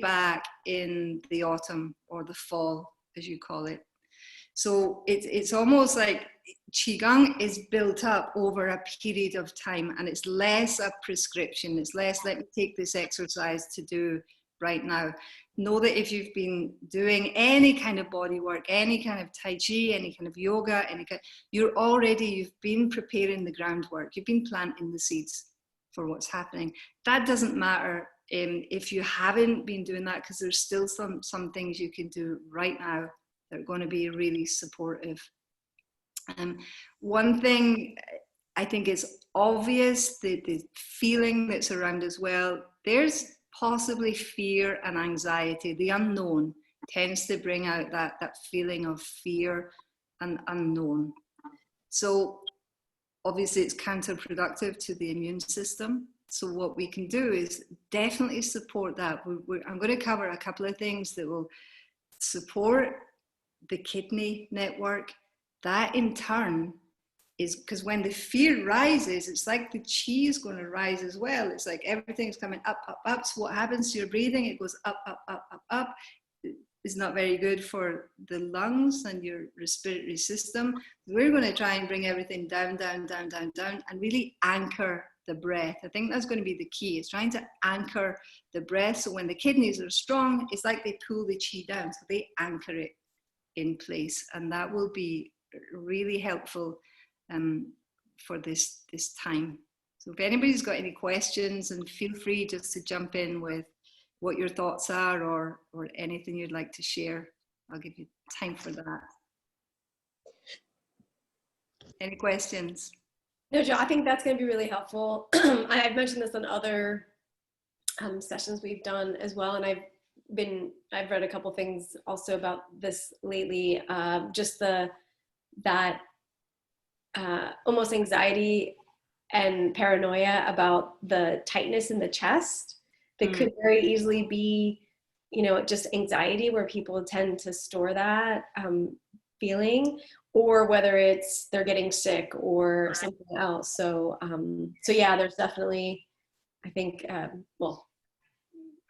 back in the autumn or the fall, as you call it. So it's almost like Qigong is built up over a period of time, and it's less a prescription. It's less, let me take this exercise to do right now. Know that if you've been doing any kind of body work, any kind of Tai Chi, any kind of yoga, you've been preparing the groundwork. You've been planting the seeds for what's happening. That doesn't matter if you haven't been doing that, because there's still some things you can do right now that are going to be really supportive. One thing I think is obvious, the feeling that's around as well, there's possibly fear and anxiety. The unknown tends to bring out that feeling of fear and unknown. So obviously it's counterproductive to the immune system. So what we can do is definitely support that. I'm going to cover a couple of things that will support the kidney network. That in turn is, because when the fear rises, it's like the chi is going to rise as well. It's like everything's coming up, up, up. So what happens to your breathing? It goes up, up, up, up, up. It's not very good for the lungs and your respiratory system. We're going to try and bring everything down, down, down, down, down, and really anchor the breath. I think that's going to be the key. It's trying to anchor the breath. So when the kidneys are strong, it's like they pull the chi down. So they anchor it in place. And that will be really helpful for this time. So if anybody's got any questions, and feel free just to jump in with what your thoughts are or anything you'd like to share. I'll give you time for that. Any questions? No, Joe, I think that's going to be really helpful. I've mentioned this on other sessions we've done as well, and I've read a couple things also about this lately. Just that almost anxiety and paranoia about the tightness in the chest that could very easily be, just anxiety, where people tend to store that feeling, or whether it's they're getting sick or something else. So yeah, there's definitely, I think,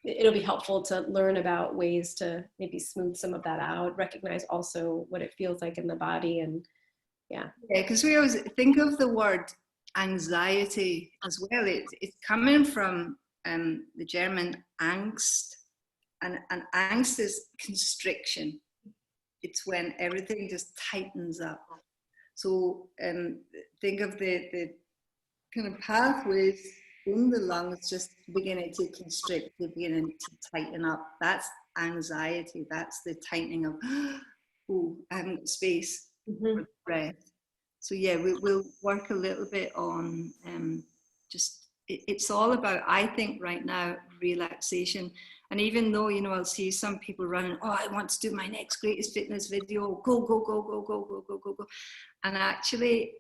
it'll be helpful to learn about ways to maybe smooth some of that out, recognize also what it feels like in the body. And yeah, because we always think of the word anxiety as well. It's coming from the German Angst, and Angst is constriction. It's when everything just tightens up. So think of the kind of pathways in the lungs just beginning to constrict, beginning to tighten up. That's anxiety. That's the tightening of, oh, I haven't got space for the breath. So yeah, we'll work a little bit on it's all about, I think right now, relaxation. And even though, I'll see some people running, oh, I want to do my next greatest fitness video, go, go, go, go, go, go, go, go, go. And actually,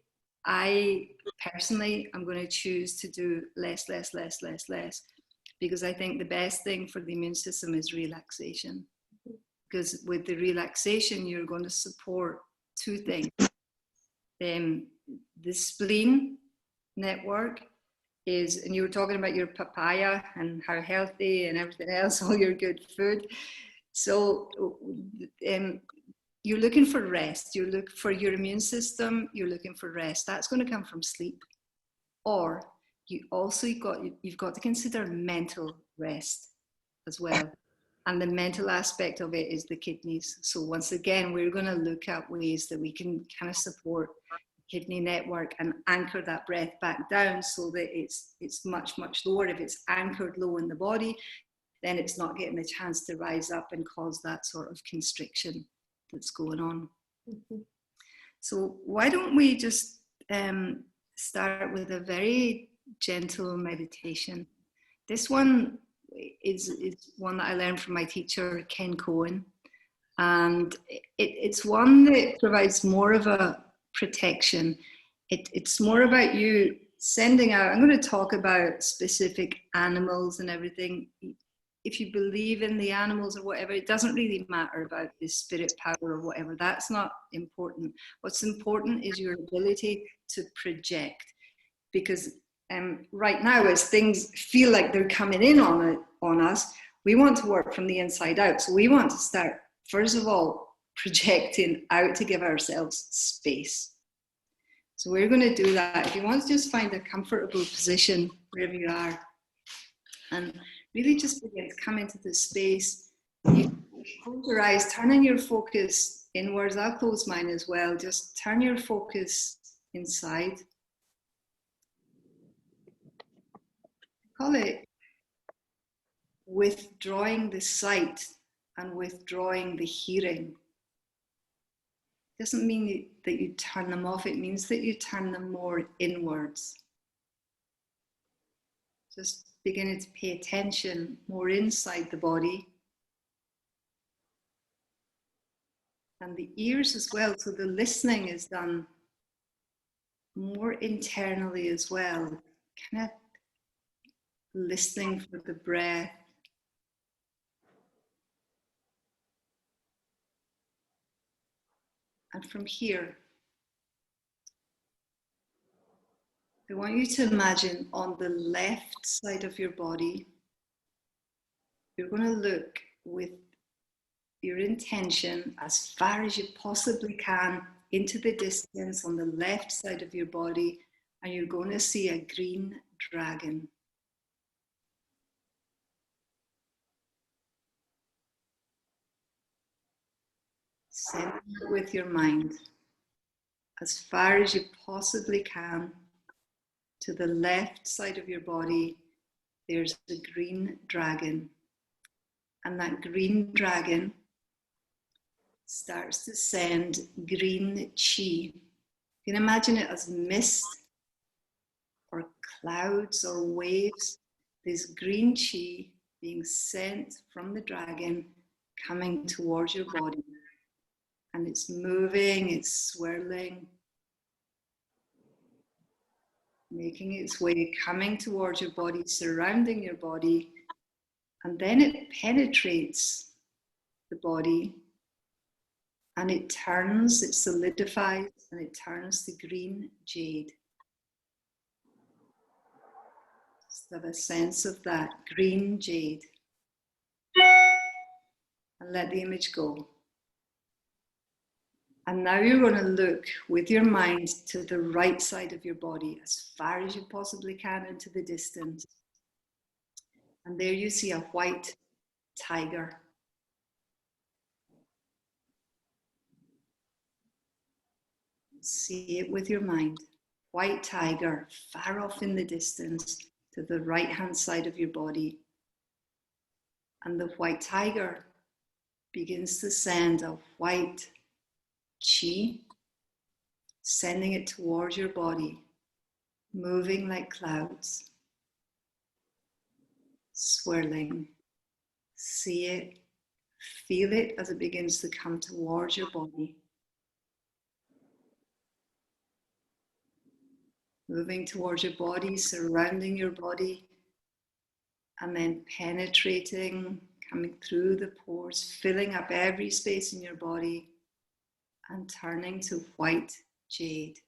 I personally, I'm going to choose to do less, less, less, less, less, because I think the best thing for the immune system is relaxation. Because with the relaxation, you're going to support two things. The spleen network is, and you were talking about your papaya and how healthy and everything else, all your good food. So you're looking for rest. You look for your immune system. You're looking for rest. That's going to come from sleep. Or you've got to consider mental rest as well. And the mental aspect of it is the kidneys. So once again, we're going to look at ways that we can kind of support the kidney network and anchor that breath back down so that it's much, much lower. If it's anchored low in the body, then it's not getting the chance to rise up and cause that sort of constriction that's going on. So why don't we just start with a very gentle meditation. This one is one that I learned from my teacher, Ken Cohen. And it's one that provides more of a protection. It's more about you sending out, I'm going to talk about specific animals and everything. If you believe in the animals or whatever, it doesn't really matter about the spirit power or whatever. That's not important. What's important is your ability to project. Because right now, as things feel like they're coming in on us, We want to work from the inside out. So we want to start, first of all, projecting out to give ourselves space. So we're going to do that. If you want to just find a comfortable position wherever you are, and really just begin to come into this space. You close your eyes, turning your focus inwards. I'll close mine as well. Just turn your focus inside. Call it withdrawing the sight and withdrawing the hearing. It doesn't mean that you turn them off, it means that you turn them more inwards. Just beginning to pay attention more inside the body. And the ears as well, so the listening is done more internally as well. Kind of listening for the breath. And from here, I want you to imagine on the left side of your body, you're going to look with your intention as far as you possibly can into the distance on the left side of your body, and you're going to see a green dragon. Send it with your mind as far as you possibly can to the left side of your body. There's a green dragon, and that green dragon starts to send green chi. You can imagine it as mist or clouds or waves. This green chi being sent from the dragon coming towards your body. And it's moving, it's swirling, making its way, coming towards your body, surrounding your body, and then it penetrates the body, and it turns, it solidifies, and it turns to green jade. Just have a sense of that green jade, and let the image go. And now you're going to look with your mind to the right side of your body as far as you possibly can into the distance. And there you see a white tiger. See it with your mind. White tiger, far off in the distance to the right-hand side of your body. And the white tiger begins to send a white chi, sending it towards your body, moving like clouds, swirling. See it, feel it as it begins to come towards your body. Moving towards your body, surrounding your body, and then penetrating, coming through the pores, filling up every space in your body, and turning to white jade,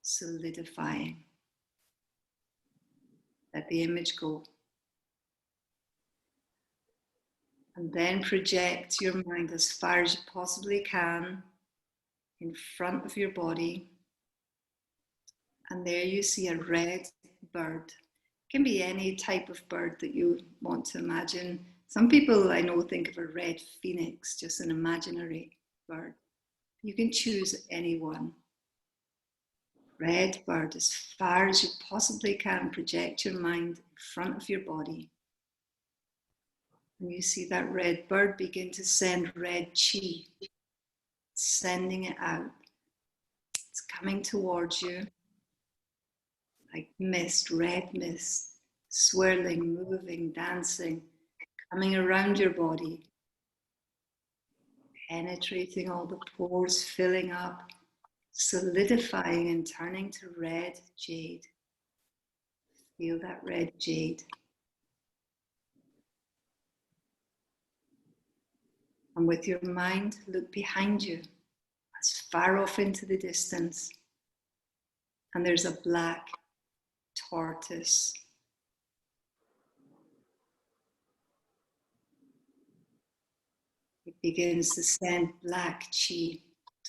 solidifying. Let the image go. And then project your mind as far as you possibly can in front of your body. And there you see a red bird. It can be any type of bird that you want to imagine. Some people I know think of a red phoenix, just an imaginary bird. You can choose any one. Red bird, as far as you possibly can, project your mind in front of your body. And you see that red bird begin to send red chi, sending it out. It's coming towards you like mist, red mist, swirling, moving, dancing, coming around your body, penetrating all the pores, filling up, solidifying and turning to red jade. Feel that red jade. And with your mind, look behind you, as far off into the distance. And there's a black tortoise. It begins to send black chi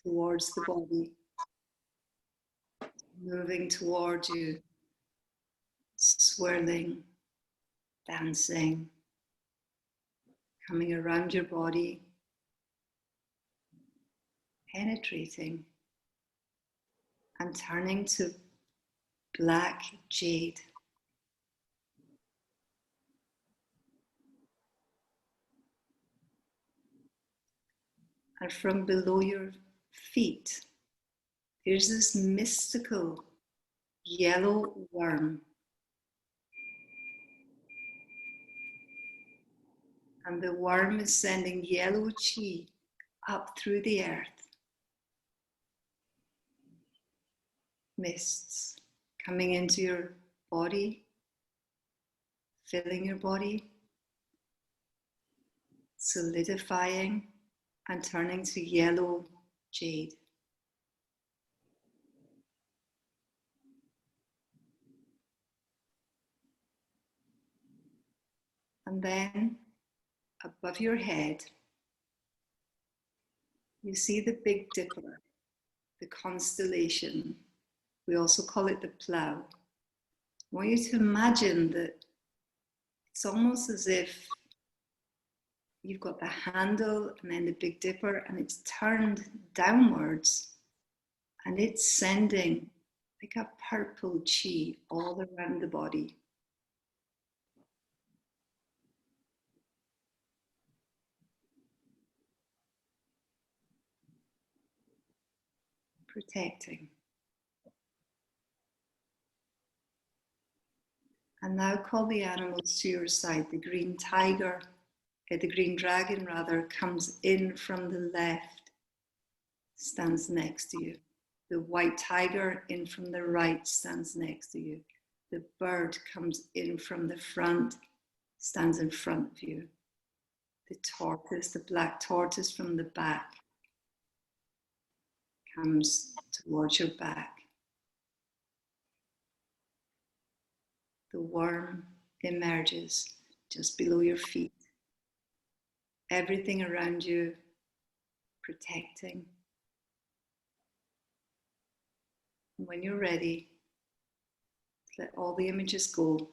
towards the body, moving towards you, swirling, dancing, coming around your body, penetrating and turning to black jade. And from below your feet, there's this mystical yellow worm. And the worm is sending yellow chi up through the earth. Mists coming into your body, filling your body, solidifying and turning to yellow jade. And then above your head, you see the Big Dipper, the constellation. We also call it the plough. I want you to imagine that it's almost as if you've got the handle and then the Big Dipper, and it's turned downwards, and it's sending like a purple chi all around the body. Protecting. And now call the animals to your side. The green tiger, the green dragon rather, comes in from the left, stands next to you. The white tiger in from the right stands next to you. The bird comes in from the front, stands in front of you. The tortoise, the black tortoise from the back, comes towards your back. The worm emerges just below your feet. Everything around you protecting. And when you're ready, let all the images go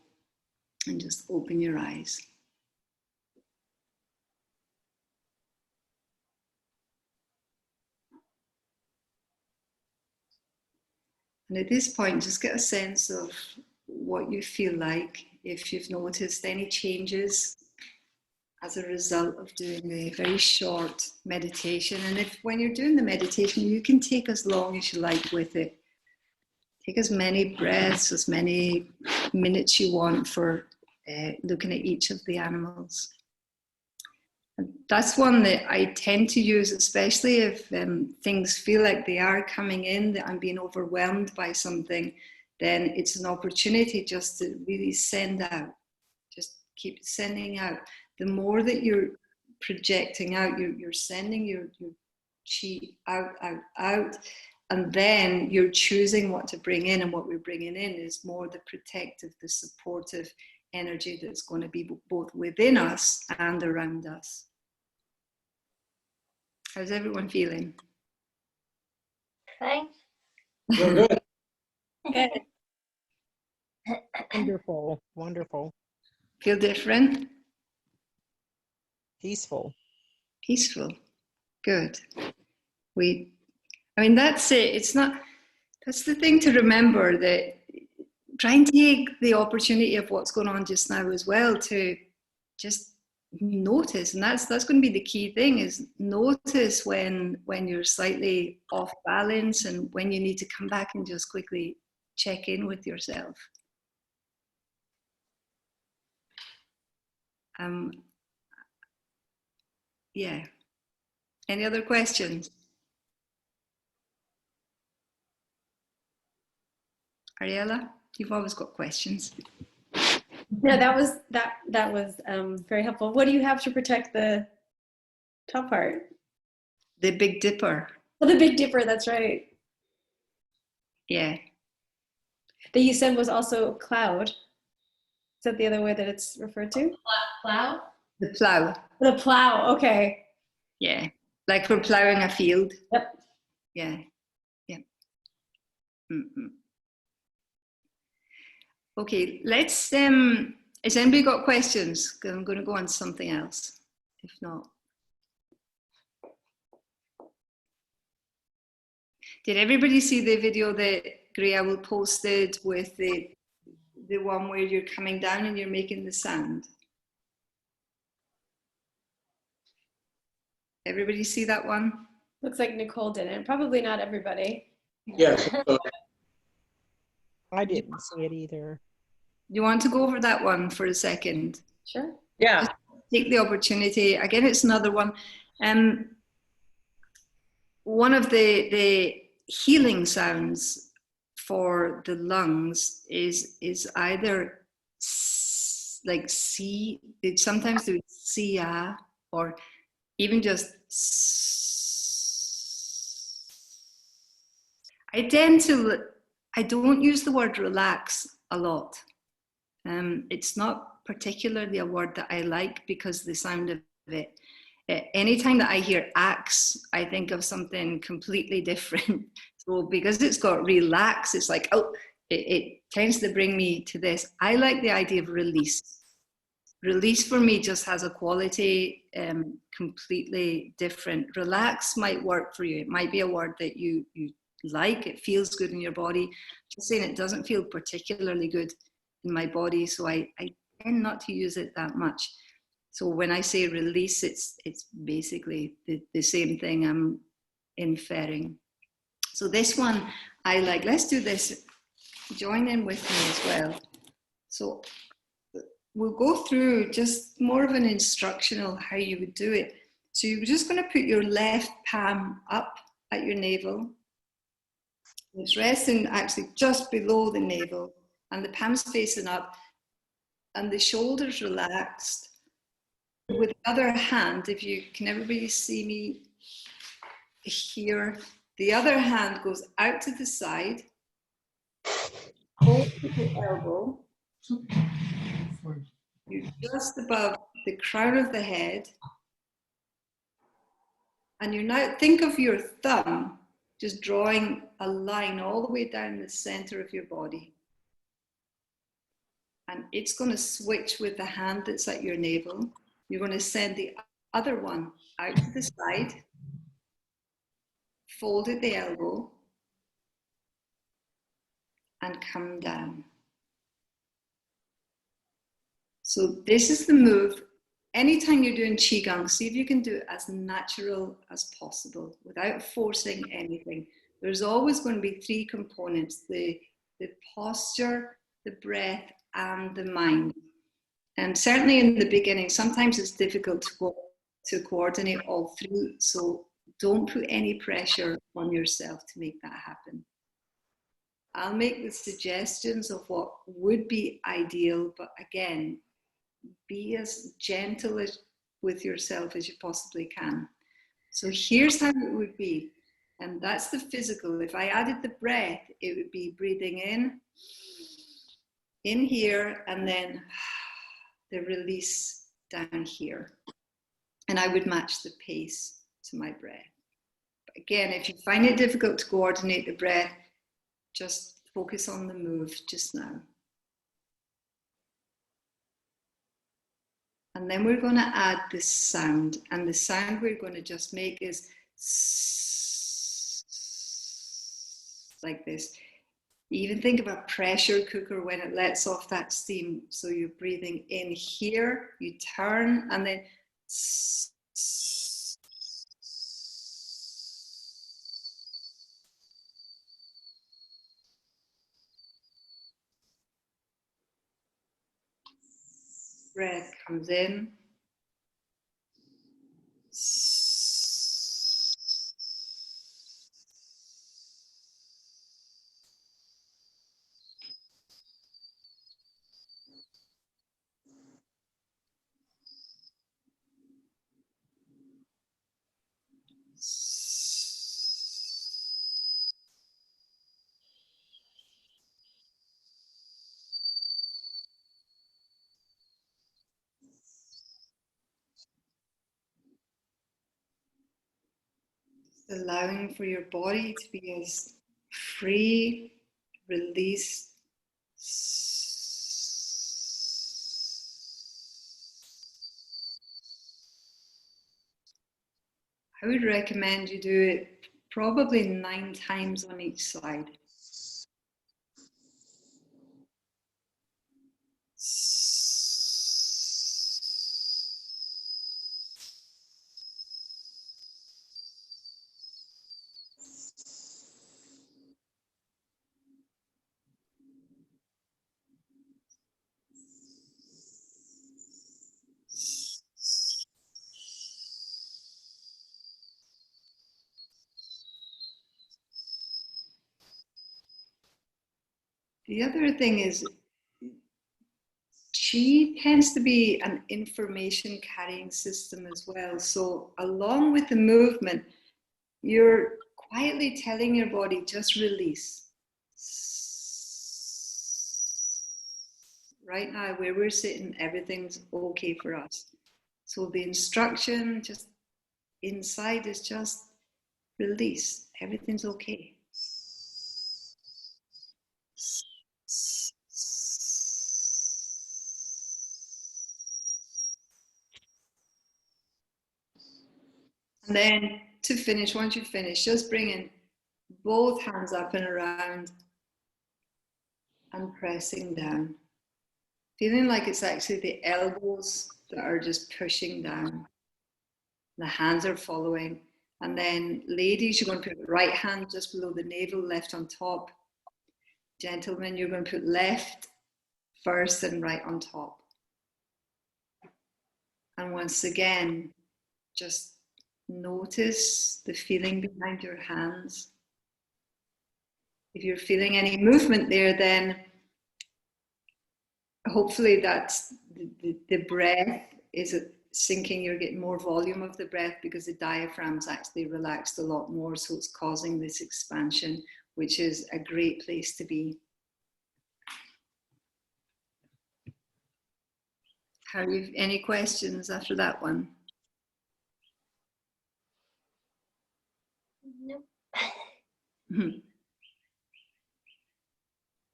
and just open your eyes. And at this point, just get a sense of what you feel like, if you've noticed any changes as a result of doing a very short meditation. And if when you're doing the meditation, you can take as long as you like with it. Take as many breaths, as many minutes you want for looking at each of the animals. And that's one that I tend to use, especially if things feel like they are coming in, that I'm being overwhelmed by something. Then it's an opportunity just to really send out. Just keep sending out. The more that you're projecting out, you're sending your chi out, out, out. And then you're choosing what to bring in, and what we're bringing in is more the protective, the supportive energy that's going to be both within us and around us. How's everyone feeling? Thanks. We're good. Good. Wonderful. Wonderful. Feel different? Peaceful. Peaceful. Good. I mean, that's it. It's not, that's the thing to remember, that try and take the opportunity of what's going on just now as well to just notice. And that's going to be the key thing, is notice when you're slightly off balance and when you need to come back and just quickly check in with yourself. Yeah. Any other questions? Ariella, you've always got questions. No, that was very helpful. What do you have to protect the top part? The Big Dipper. Oh, the Big Dipper, that's right. Yeah. That you said was also cloud. Is that the other way that it's referred to? Plow? The plough. The plow, okay. Yeah. Like we're plowing a field. Yep. Yeah. Yeah. Mm-hmm. Okay, let's, has anybody got questions? I'm going to go on to something else, if not. Did everybody see the video that Greya will posted with the one where you're coming down and you're making the sound? Everybody see that one? Looks like Nicole didn't. Probably not everybody. Yes. I didn't see it either. You want to go over that one for a second? Sure. Yeah. Just take the opportunity. Again, it's another one. One of the healing sounds for the lungs is either like C. Sometimes they would see or even just. I don't use the word relax a lot. It's not particularly a word that I like because the sound of it. Anytime that I hear axe, I think of something completely different. So because it's got relax, it's like, oh, it tends to bring me to this. I like the idea of release. Release for me just has a quality completely different. Relax might work for you. It might be a word that you like. It feels good in your body. Just saying it doesn't feel particularly good in my body, so I tend not to use it that much. So when I say release, it's basically the same thing I'm inferring. So this one I like. Let's do this. Join in with me as well. So we'll go through just more of an instructional how you would do it. So you're just going to put your left palm up at your navel. It's resting actually just below the navel, and the palm's facing up, and the shoulders relaxed. With the other hand, if you can, everybody see me here, the other hand goes out to the side, hold the elbow, you're just above the crown of the head, and you now think of your thumb just drawing a line all the way down the center of your body. And it's going to switch with the hand that's at your navel. You're going to send the other one out to the side, fold at the elbow, and come down. So this is the move. Anytime you're doing Qigong, see if you can do it as natural as possible without forcing anything. There's always going to be three components: the posture, the breath, and the mind. And certainly in the beginning, sometimes it's difficult to coordinate all three. So don't put any pressure on yourself to make that happen. I'll make the suggestions of what would be ideal, but again, be as gentle with yourself as you possibly can. So here's how it would be, and that's the physical. If I added the breath, it would be breathing in here, and then the release down here. And I would match the pace to my breath. But again, if you find it difficult to coordinate the breath, just focus on the move just now. And then we're going to add this sound. And the sound we're going to just make is like this. Even think of a pressure cooker when it lets off that steam. So you're breathing in here, you turn, and then breath comes in. allowing for your body to be as free, released. I would recommend you do it probably 9 times on each side. The other thing is, Qi tends to be an information carrying system as well. So along with the movement, you're quietly telling your body, just release. Right now, where we're sitting, everything's okay for us. So the instruction just inside is just release. Everything's okay. And then to finish, once you finish, just bringing both hands up and around and pressing down. Feeling like it's actually the elbows that are just pushing down. The hands are following. And then ladies, you're going to put right hand just below the navel, left on top. Gentlemen, you're going to put left first and right on top. And once again, just notice the feeling behind your hands. If you're feeling any movement there, then hopefully that's the breath is sinking. You're getting more volume of the breath because the diaphragm's actually relaxed a lot more, so it's causing this expansion, which is a great place to be. Have you any questions after that one? Nope.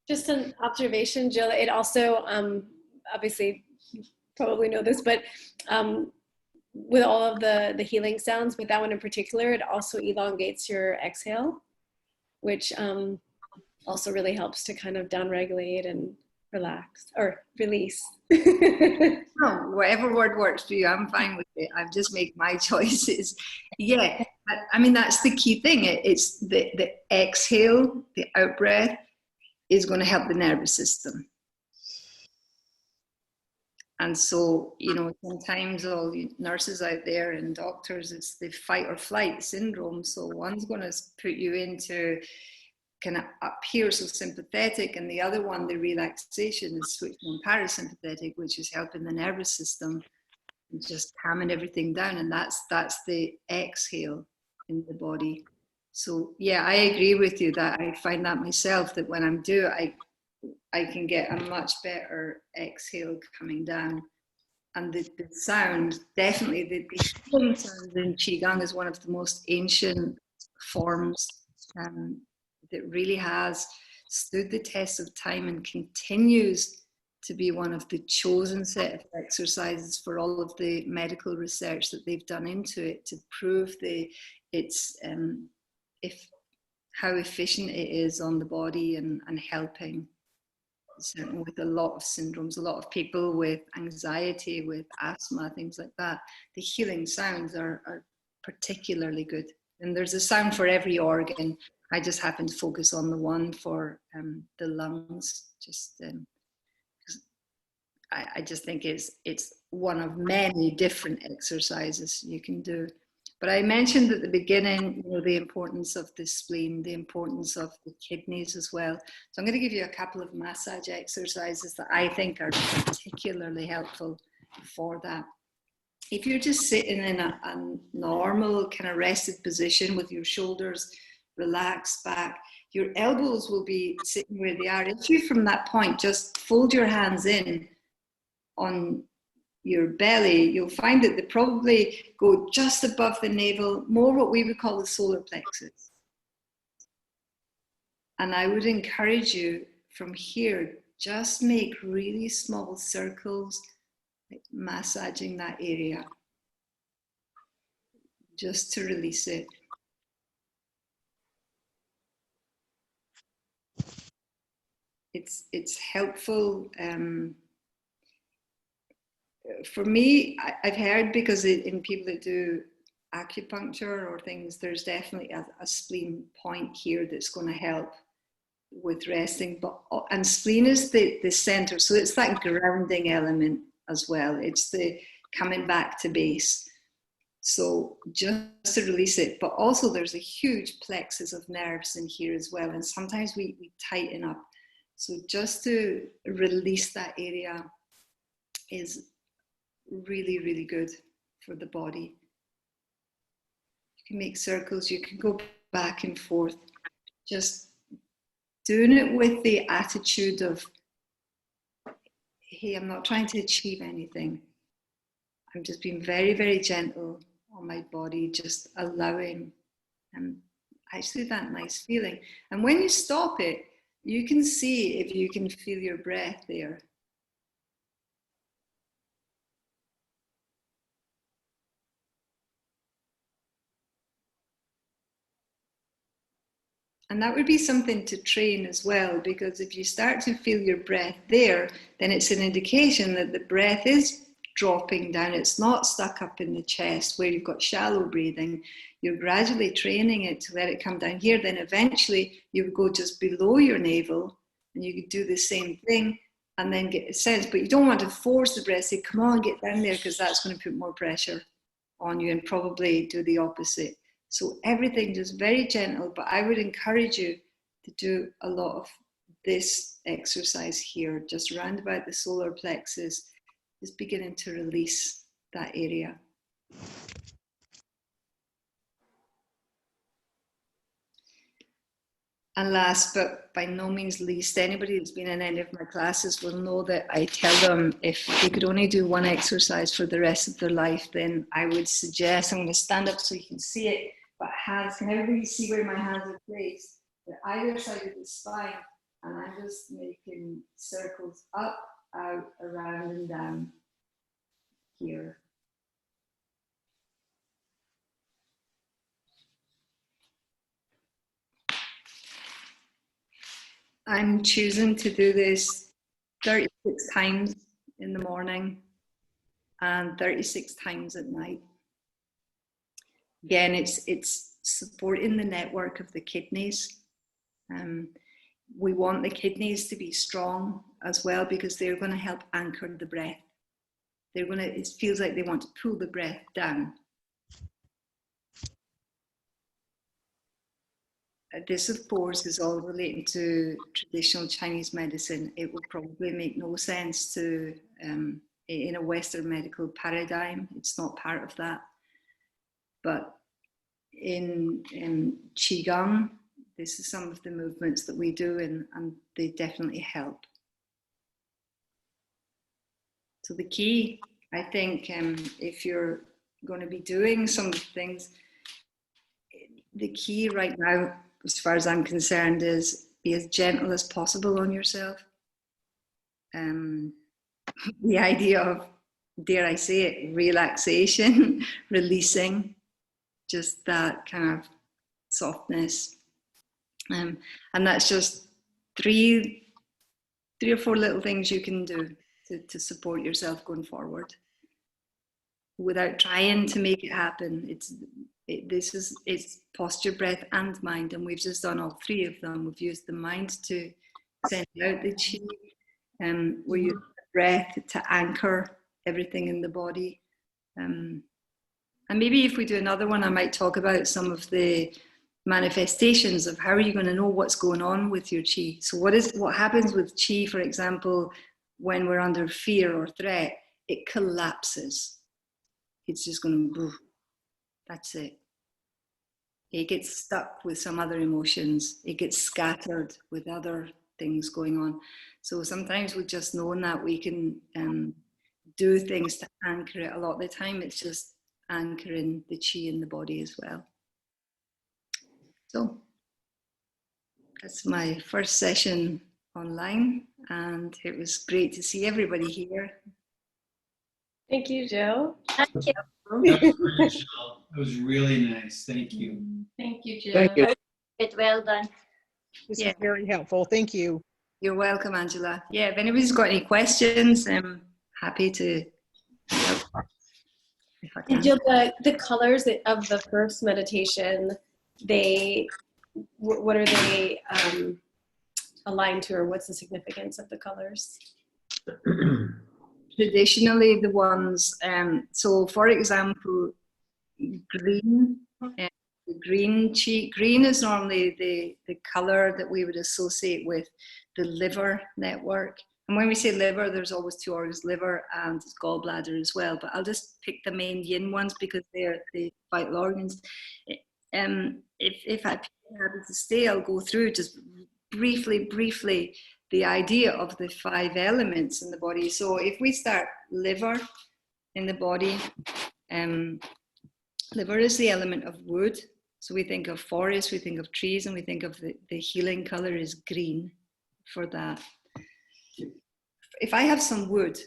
Just an observation, Jill. It also, obviously, you probably know this, but with all of the healing sounds, with that one in particular, it also elongates your exhale, which also really helps to kind of downregulate and relax or release. Oh, whatever word works for you, I'm fine with it. I've just made my choices. Yeah, I mean, that's the key thing. It's the exhale, the out breath is going to help the nervous system. And so, you know, sometimes all the nurses out there and doctors, it's the fight or flight syndrome. So one's going to put you into kind of up here, so sympathetic, and the other one, the relaxation, is switching on parasympathetic, which is helping the nervous system and just calming everything down. And that's the exhale in the body. So yeah, I agree with you that I find that myself, that when I'm doing it, I can get a much better exhale coming down. And the sound, definitely the healing sound in Qigong is one of the most ancient forms that really has stood the test of time and continues to be one of the chosen set of exercises for all of the medical research that they've done into it to prove how efficient it is on the body and helping, certainly with a lot of syndromes, a lot of people with anxiety, with asthma, things like that. The healing sounds are particularly good. And there's a sound for every organ. I just happen to focus on the one for the lungs. I just think it's one of many different exercises you can do. But I mentioned at the beginning, you know, the importance of the spleen, the importance of the kidneys as well. So I'm going to give you a couple of massage exercises that I think are particularly helpful for that. If you're just sitting in a normal kind of rested position with your shoulders relaxed back, your elbows will be sitting where they are. If you, from that point, just fold your hands in on your belly, you'll find that they probably go just above the navel, more what we would call the solar plexus. And I would encourage you from here, just make really small circles, like massaging that area, just to release it. It's helpful. For me, I've heard, because in people that do acupuncture or things, there's definitely a spleen point here that's going to help with resting. And spleen is the center, so it's that grounding element as well. It's the coming back to base. So just to release it, but also there's a huge plexus of nerves in here as well, and sometimes we tighten up. So just to release that area is really, really good for the body. You can make circles, you can go back and forth, just doing it with the attitude of, hey, I'm not trying to achieve anything. I'm just being very, very gentle on my body, just allowing, and actually that nice feeling. And when you stop it, you can see if you can feel your breath there. And that would be something to train as well, because if you start to feel your breath there, then it's an indication that the breath is dropping down. It's not stuck up in the chest where you've got shallow breathing. You're gradually training it to let it come down here. Then eventually you would go just below your navel and you could do the same thing and then get a sense. But you don't want to force the breath, say, come on, get down there, because that's going to put more pressure on you and probably do the opposite. So everything just very gentle, but I would encourage you to do a lot of this exercise here, just round about the solar plexus, just beginning to release that area. And last, but by no means least, anybody that's been in any of my classes will know that I tell them if they could only do one exercise for the rest of their life, then I would suggest, I'm going to stand up so you can see it, but hands, can everybody see where my hands are placed? They're either side of the spine, and I'm just making circles up, out, around, and down here. I'm choosing to do this 36 times in the morning and 36 times at night. Again, it's supporting the network of the kidneys. We want the kidneys to be strong as well, because they're going to help anchor the breath. It feels like they want to pull the breath down. This, of course, is all relating to traditional Chinese medicine. It will probably make no sense to, in a Western medical paradigm. It's not part of that. But in Qigong, this is some of the movements that we do, and they definitely help. So the key, I think, if you're going to be doing some of the things, the key right now, as far as I'm concerned, is be as gentle as possible on yourself. The idea of, dare I say it, relaxation, releasing, just that kind of softness. And that's just three or four little things you can do to support yourself going forward without trying to make it happen. It's posture, breath, and mind, and we've just done all three of them. We've used the mind to send out the chi, we use the breath to anchor everything in the body. And maybe if we do another one, I might talk about some of the manifestations of how are you going to know what's going on with your chi. So what happens with chi, for example, when we're under fear or threat? It collapses. It's just going to, that's it. It gets stuck with some other emotions. It gets scattered with other things going on. So sometimes with just knowing that, we can do things to anchor it. A lot of the time it's just anchoring the chi in the body as well. So that's my first session online, and it was great to see everybody here. Thank you, Jill. That was great, Jill. That was really nice. Thank you. Thank you, Jill. Thank you. Well done. This Yeah. is very helpful. Thank you. You're welcome, Angela. Yeah, if anybody's got any questions, I'm happy to help if I can. And Jill, the colors of the first meditation, what are they aligned to, or what's the significance of the colors? Traditionally, the ones, so for example, green, the green chi, green is normally the color that we would associate with the liver network. And when we say liver, there's always two organs, liver and gallbladder as well. But I'll just pick the main yin ones because they're the vital organs. If I happen to stay, I'll go through just briefly the idea of the 5 elements in the body. So if we start liver in the body, liver is the element of wood. So we think of forest, we think of trees, and we think of the healing color is green for that. If I have some wood,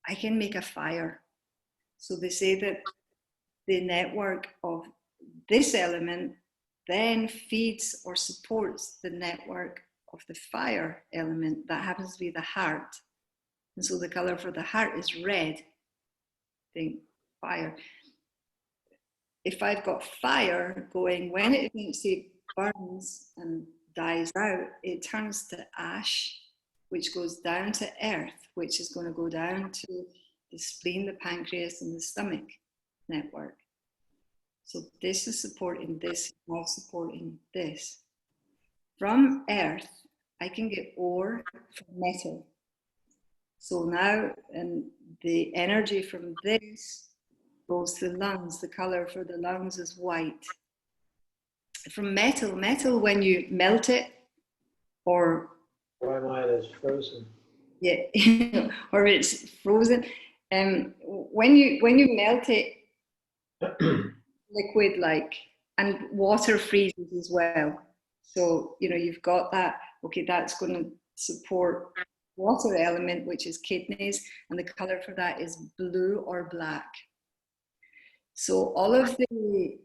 I can make a fire. So they say that the network of this element then feeds or supports the network of the fire element. That happens to be the heart. And so the color for the heart is red. Think fire. If I've got fire going, when it eventually burns and dies out, it turns to ash, which goes down to earth, which is going to go down to the spleen, the pancreas, and the stomach network. So this is supporting this, not supporting this. From earth, I can get ore from metal. So now, and the energy from this goes to the lungs. The color for the lungs is white. From metal, when you melt it, or My mind is frozen. yeah, or it's frozen. When you melt it, liquid like, and water freezes as well. So you've got that. Okay, that's going to support water element, which is kidneys, and the color for that is blue or black. So all of the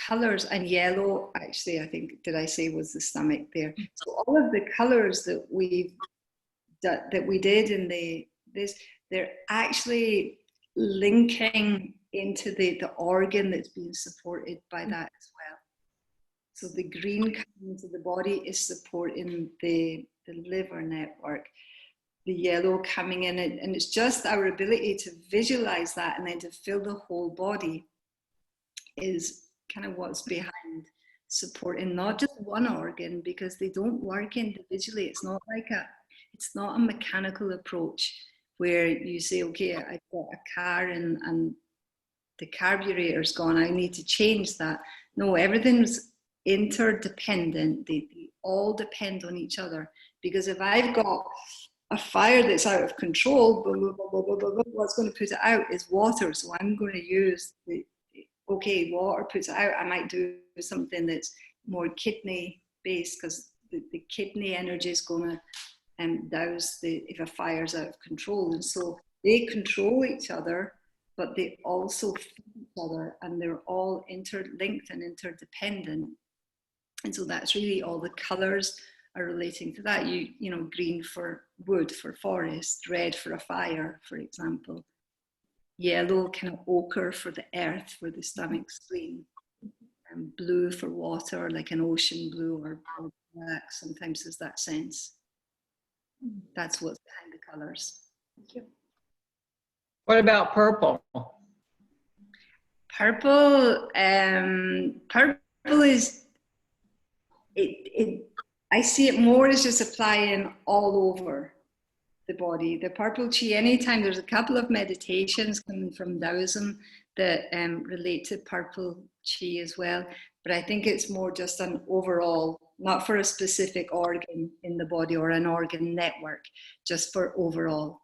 colors, and yellow, actually, I think, did I say was the stomach there? So all of the colors that we did in this, they're actually linking into the organ that's being supported by that as well. So the green coming into the body is supporting the liver network. The yellow coming in, and it's just our ability to visualize that and then to fill the whole body is kind of what's behind supporting not just one organ, because they don't work individually. It's not a mechanical approach where you say, okay, I've got a car and the carburetor's gone, I need to change that. No, everything's interdependent. They all depend on each other. Because if I've got a fire that's out of control, what's going to put it out is water. So I'm going to use water puts it out. I might do something that's more kidney based, because the kidney energy is going to douse if a fire's out of control. And so they control each other, but they also feed each other, and they're all interlinked and interdependent. And so that's really all the colors are relating to that. Green for wood, for forest, red for a fire, for example. Yellow, kind of ochre for the earth, for the stomach, spleen. And blue for water, like an ocean blue, or black, sometimes there's that sense. That's what's behind the colors. Thank you. What about purple? Purple is, I see it more as just applying all over the body. The purple chi, anytime, there's a couple of meditations coming from Taoism that relate to purple chi as well, but I think it's more just an overall, not for a specific organ in the body or an organ network, just for overall.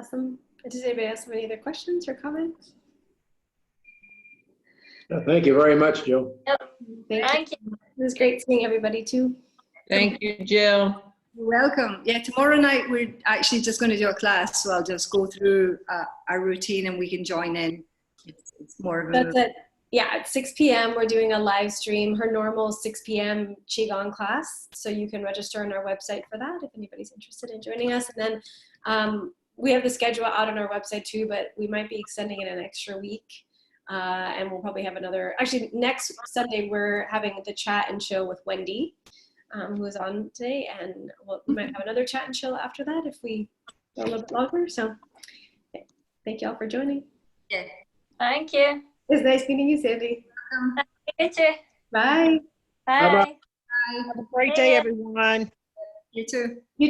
Awesome. Does anybody else have any other questions or comments? Thank you very much, Jill. Thank you. It was great seeing everybody too. Thank you, Jill. You're welcome. Yeah, tomorrow night we're actually just going to do a class, so I'll just go through our routine and we can join in. It's more of a... That's it. Yeah, at 6 p.m. we're doing a live stream, her normal 6 p.m. Qigong class. So you can register on our website for that if anybody's interested in joining us. And then we have the schedule out on our website too, but we might be extending it an extra week. And we'll probably have another, actually next Sunday, we're having the chat and chill with Wendy, who is on today. And we might have another chat and chill after that if we go a little bit longer. So thank you all for joining. Yeah. Thank you. It was nice meeting you, Sandy. You too. Bye. Bye. Bye-bye. Have a great day, everyone. You too. You too.